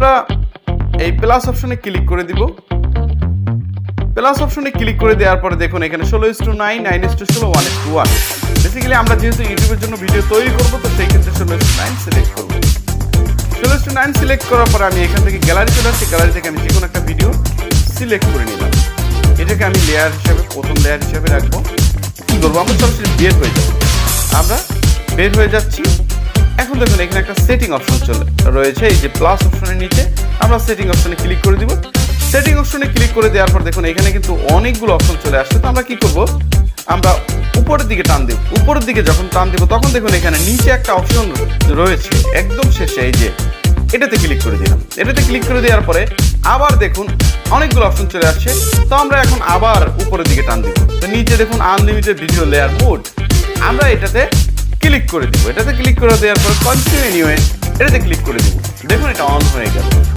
আমরা এই প্লাস অপশনে ক্লিক করে দিব। প্লাস অপশনে ক্লিক করে দেওয়ার পরে দেখুন এখানে 16:9, 9:16, 1:1। বেসিক্যালি আমরা যেহেতু ইউটিউবের জন্য ভিডিও তৈরি করব, তো সেই ক্ষেত্রে 16:9 সিলেক্ট করব। 16:9 সিলেক্ট করার পর আমি এখান থেকে গ্যালারি চলে আসছি। গ্যালারি থেকে আমি যে কোনো একটা ভিডিও সিলেক্ট করে নিলাম। এটাকে আমি লেয়ার হিসাবে, প্রথম লেয়ার হিসাবে রাখবো। কি করবো, আমরা সরাসরি বের হয়ে যাব। আমরা বের হয়ে যাচ্ছি। এখন দেখুন এখানে একটা সেটিং অপশন রয়েছে, এই যে প্লাস অপশনের নিচে আমরা সেটিং অপশনে ক্লিক করে দিব। সেটিং অপশনে ক্লিক করে দেওয়ার পর দেখুন এখানে কিন্তু অনেকগুলো অপশন চলে আসছে। তো আমরা কি করব, আমরা উপরের দিকে টান দেব। উপরের দিকে যখন টান দেব তখন দেখুন এখানে নিচে একটা অপশন রয়েছে একদম শেষে, এই যে এটাতে ক্লিক করে দিলাম। এটাতে ক্লিক করে দেওয়ার পরে আবার দেখুন অনেকগুলো অপশন চলে আসছে। তো আমরা এখন আবার উপরের দিকে টান দিব। তো নিচে দেখুন আনলিমিটেড ভিডিও লেয়ার মোড, আমরা এটাতে ক্লিক করে দিব। এটাতে ক্লিক করে দেওয়ার পর কন্টিনিউ এনিওয়ে এটাতে ক্লিক করে দিব। দেখুন এটা অন হয়ে গেল।